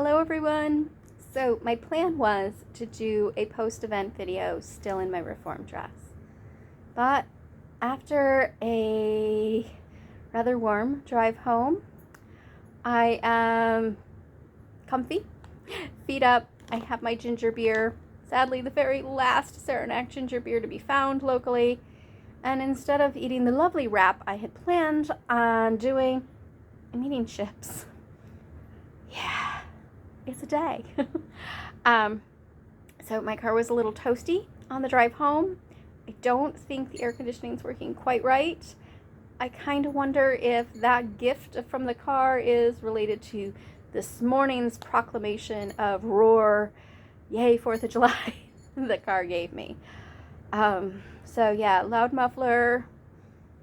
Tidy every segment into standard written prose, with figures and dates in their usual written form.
Hello everyone! So my plan was to do a post-event video still in my reform dress. But after a rather warm drive home, I am comfy, feet up. I have my ginger beer, sadly the very last Saranac ginger beer to be found locally. And instead of eating the lovely wrap I had planned on doing, I'm eating chips. Yeah, it's a day. So my car was a little toasty on the drive home. I don't think the air conditioning is working quite right. I kind of wonder if that gift from the car is related to this morning's proclamation of roar, yay 4th of July the car gave me. So yeah, loud muffler,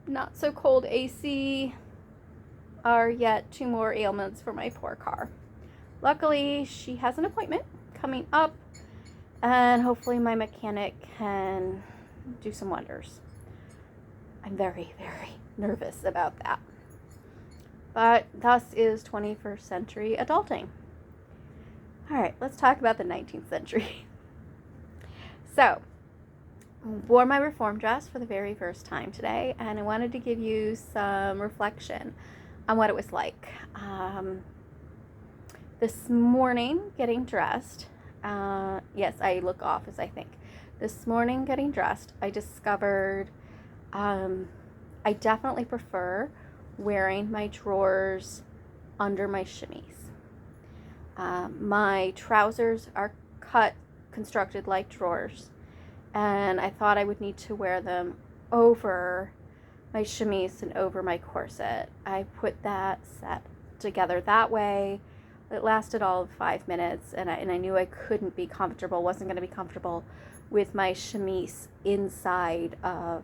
not so cold AC are yet two more ailments for my poor car. Luckily, she has an appointment coming up, and hopefully my mechanic can do some wonders. I'm very, very nervous about that. But thus is 21st century adulting. All right, let's talk about the 19th century. So, wore my reform dress for the very first time today, and I wanted to give you some reflection on what it was like. This morning, getting dressed, yes, I look office, I think. This morning, getting dressed, I discovered I definitely prefer wearing my drawers under my chemise. My trousers are constructed like drawers, and I thought I would need to wear them over my chemise and over my corset. I put that set together that way. It lasted all of 5 minutes, and I knew I couldn't be comfortable, wasn't going to be comfortable with my chemise inside of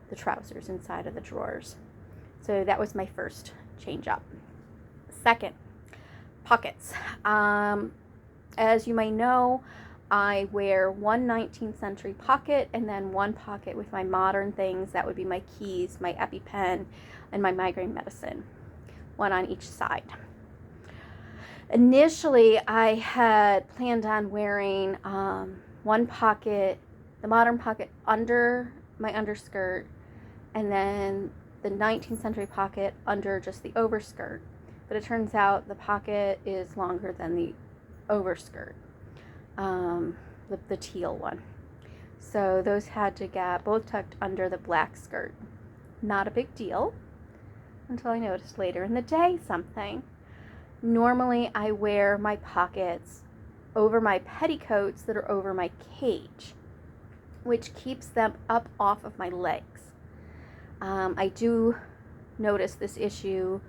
the trousers, inside of the drawers. So that was my first change up. Second, pockets. As you may know, I wear one 19th century pocket and then one pocket with my modern things. That would be my keys, my EpiPen, and my migraine medicine. One on each side. Initially, I had planned on wearing one pocket, the modern pocket under my underskirt, and then the 19th century pocket under just the overskirt. But it turns out the pocket is longer than the overskirt, the teal one. So those had to get both tucked under the black skirt. Not a big deal until I noticed later in the day something. Normally, I wear my pockets over my petticoats that are over my cage, which keeps them up off of my legs. I do notice this issue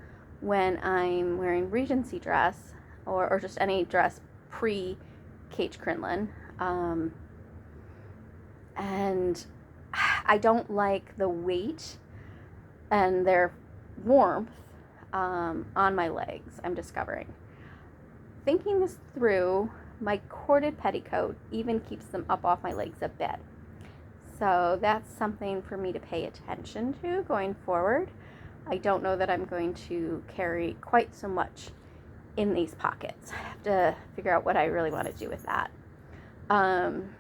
when I'm wearing Regency dress or just any dress pre-Cage Crinlin. And I don't like the weight and their warmth on my legs, I'm discovering. Thinking this through, my corded petticoat even keeps them up off my legs a bit. So that's something for me to pay attention to going forward. I don't know that I'm going to carry quite so much in these pockets. I have to figure out what I really want to do with that. And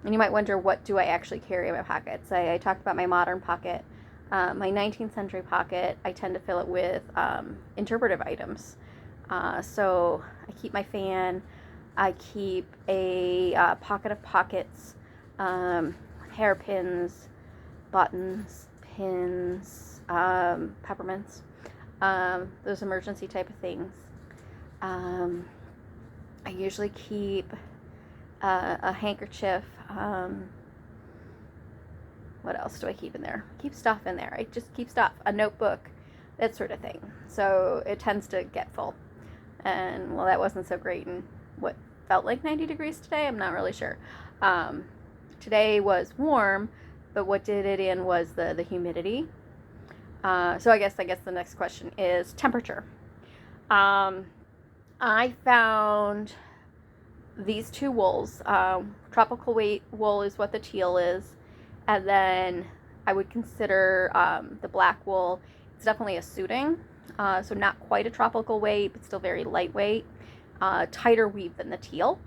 you might wonder, what do I actually carry in my pockets? I talked about my modern pocket. My 19th century pocket, I tend to fill it with interpretive items. So I keep my fan, I keep a pocket of pockets, hairpins, buttons, pins, peppermints, those emergency type of things. I usually keep a handkerchief. What else do I keep in there? Keep stuff in there. I just keep stuff, a notebook, that sort of thing. So it tends to get full. And well, that wasn't so great in what felt like 90 degrees today. I'm not really sure. Today was warm, but what did it in was the humidity. So I guess the next question is temperature. I found these two wools. Tropical weight wool is what the teal is. And then I would consider the black wool. It's definitely a suiting, so not quite a tropical weight, but still very lightweight. tighter weave than the teal.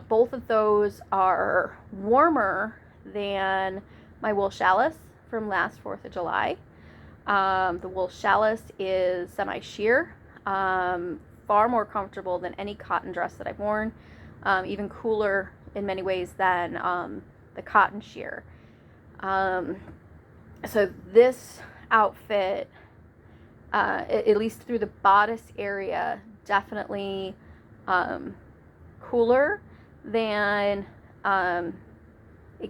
Both of those are warmer than my wool challis from last 4th of July. The wool challis is semi-sheer, far more comfortable than any cotton dress that I've worn, even cooler in many ways than the cotton sheer. So this outfit, at least through the bodice area, definitely cooler than a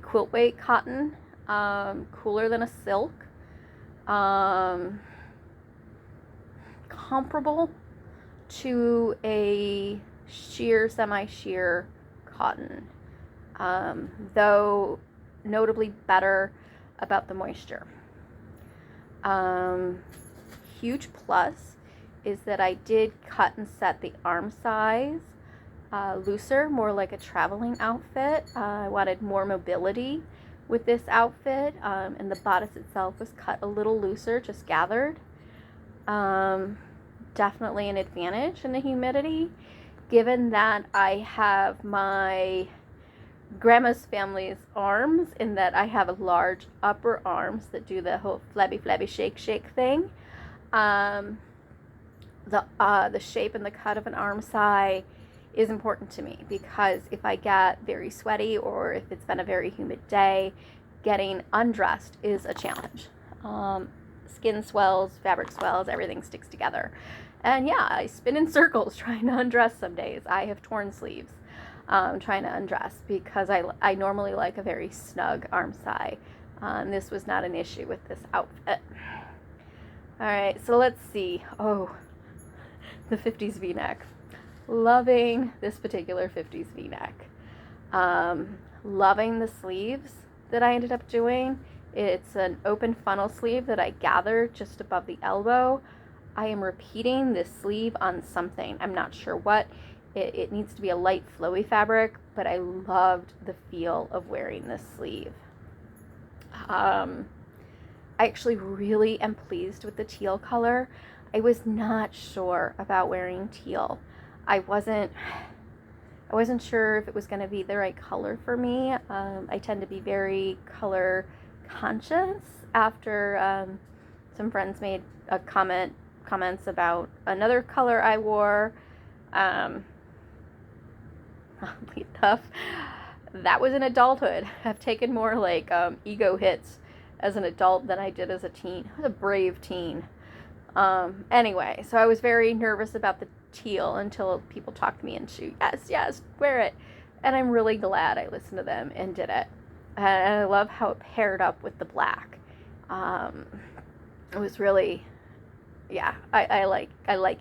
quilt weight cotton, cooler than a silk, comparable to a sheer, semi-sheer cotton, though notably better about the moisture. Huge plus is that I did cut and set the arm size looser, more like a traveling outfit. I wanted more mobility with this outfit, and the bodice itself was cut a little looser, just gathered. Definitely an advantage in the humidity, given that I have my grandma's family's arms, in that I have large upper arms that do the whole flabby shake thing. The shape and the cut of an arm side is important to me, because if I get very sweaty or if it's been a very humid day, getting undressed is a challenge. Skin swells, fabric swells, everything sticks together. And yeah, I spin in circles trying to undress some days. I have torn sleeves trying to undress, because I normally like a very snug arm side. This was not an issue with this outfit. All right, so let's see. Oh, the 50s V-neck. Loving this particular 50s V-neck. Loving the sleeves that I ended up doing. It's an open funnel sleeve that I gathered just above the elbow. I am repeating this sleeve on something. I'm not sure what. It needs to be a light flowy fabric, but I loved the feel of wearing this sleeve. I actually really am pleased with the teal color. I was not sure about wearing teal. I wasn't sure if it was going to be the right color for me. I tend to be very color conscious after some friends made comments about another color I wore. Oddly enough, that was in adulthood. I've taken more like ego hits as an adult than I did as a teen. I was a brave teen. Anyway, so I was very nervous about the teal until people talked me into, yes, wear it. And I'm really glad I listened to them and did it. And I love how it paired up with the black. It was really, yeah, I like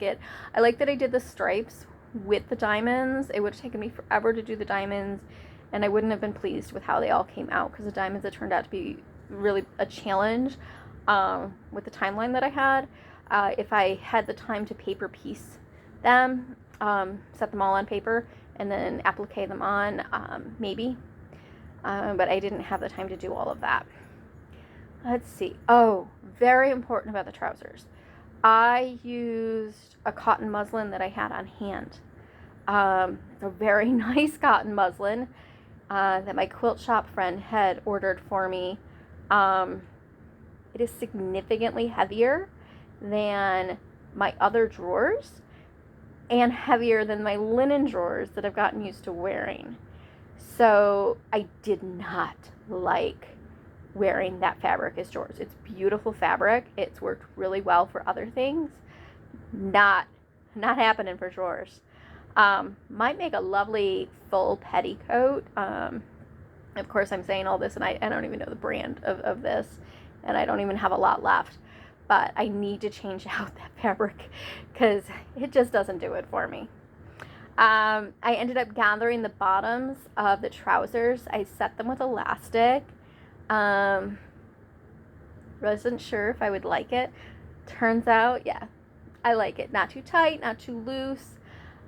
it. I like that I did the stripes with the diamonds. It would have taken me forever to do the diamonds, and I wouldn't have been pleased with how they all came out, because the diamonds, it turned out to be really a challenge with the timeline that I had. If I had the time to paper piece them, set them all on paper, and then applique them on, maybe. But I didn't have the time to do all of that. Let's see. Oh, very important about the trousers. I used a cotton muslin that I had on hand. It's a very nice cotton muslin that my quilt shop friend had ordered for me. It is significantly heavier than my other drawers, and heavier than my linen drawers that I've gotten used to wearing. So I did not like wearing that fabric as drawers. It's beautiful fabric. It's worked really well for other things. Not happening for drawers. Might make a lovely full petticoat. Of course, I'm saying all this and I don't even know the brand of this, and I don't even have a lot left. But I need to change out that fabric because it just doesn't do it for me. I ended up gathering the bottoms of the trousers. I set them with elastic. Wasn't sure if I would like it. Turns out, yeah, I like it. Not too tight, not too loose.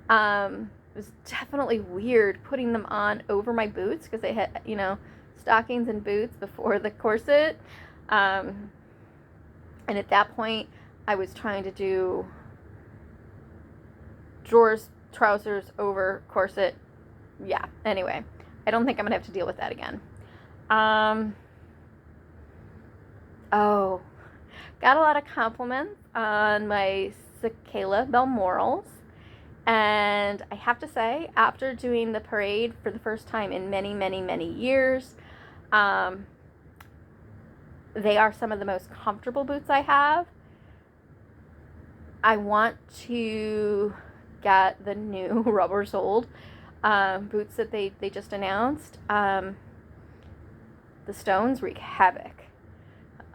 It was definitely weird putting them on over my boots because they had, stockings and boots before the corset. And at that point, I was trying to do drawers trousers over corset. Yeah, anyway, I don't think I'm gonna have to deal with that again. Oh, got a lot of compliments on my Cicala Balmorals. And I have to say, after doing the parade for the first time in many, many, many years, they are some of the most comfortable boots I have. I want to get the new rubber-soled boots that they just announced. The stones wreak havoc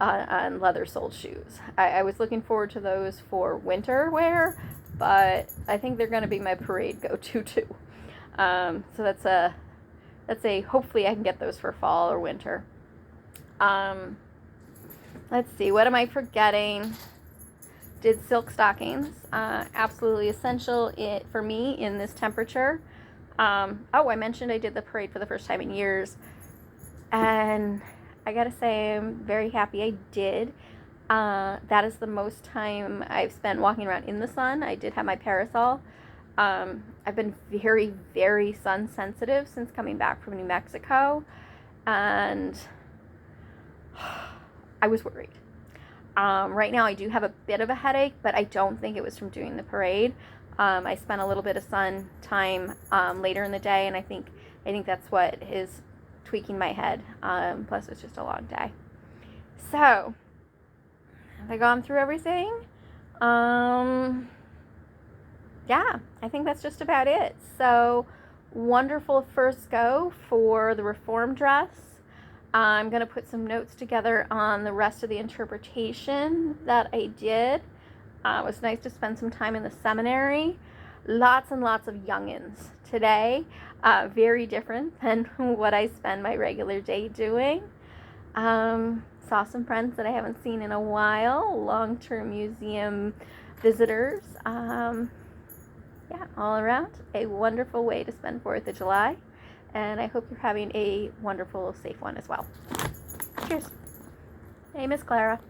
on leather-soled shoes. I was looking forward to those for winter wear, but I think they're going to be my parade go-to too. So that's a hopefully I can get those for fall or winter. Let's see, what am I forgetting? Did silk stockings, absolutely essential for me in this temperature. Oh, I mentioned I did the parade for the first time in years, and I gotta say I'm very happy I did. That is the most time I've spent walking around in the sun. I did have my parasol. I've been very, very sun sensitive since coming back from New Mexico, and I was worried. Right now I do have a bit of a headache, but I don't think it was from doing the parade. I spent a little bit of sun time later in the day, and I think that's what is tweaking my head. Plus it's just a long day. So, have I gone through everything? Yeah, I think that's just about it. So, wonderful first go for the reform dress. I'm going to put some notes together on the rest of the interpretation that I did. It was nice to spend some time in the seminary. Lots and lots of youngins today. Very different than what I spend my regular day doing. Saw some friends that I haven't seen in a while. Long-term museum visitors. Yeah, all around a wonderful way to spend 4th of July. And I hope you're having a wonderful, safe one as well. Cheers. Hey, Miss Clara.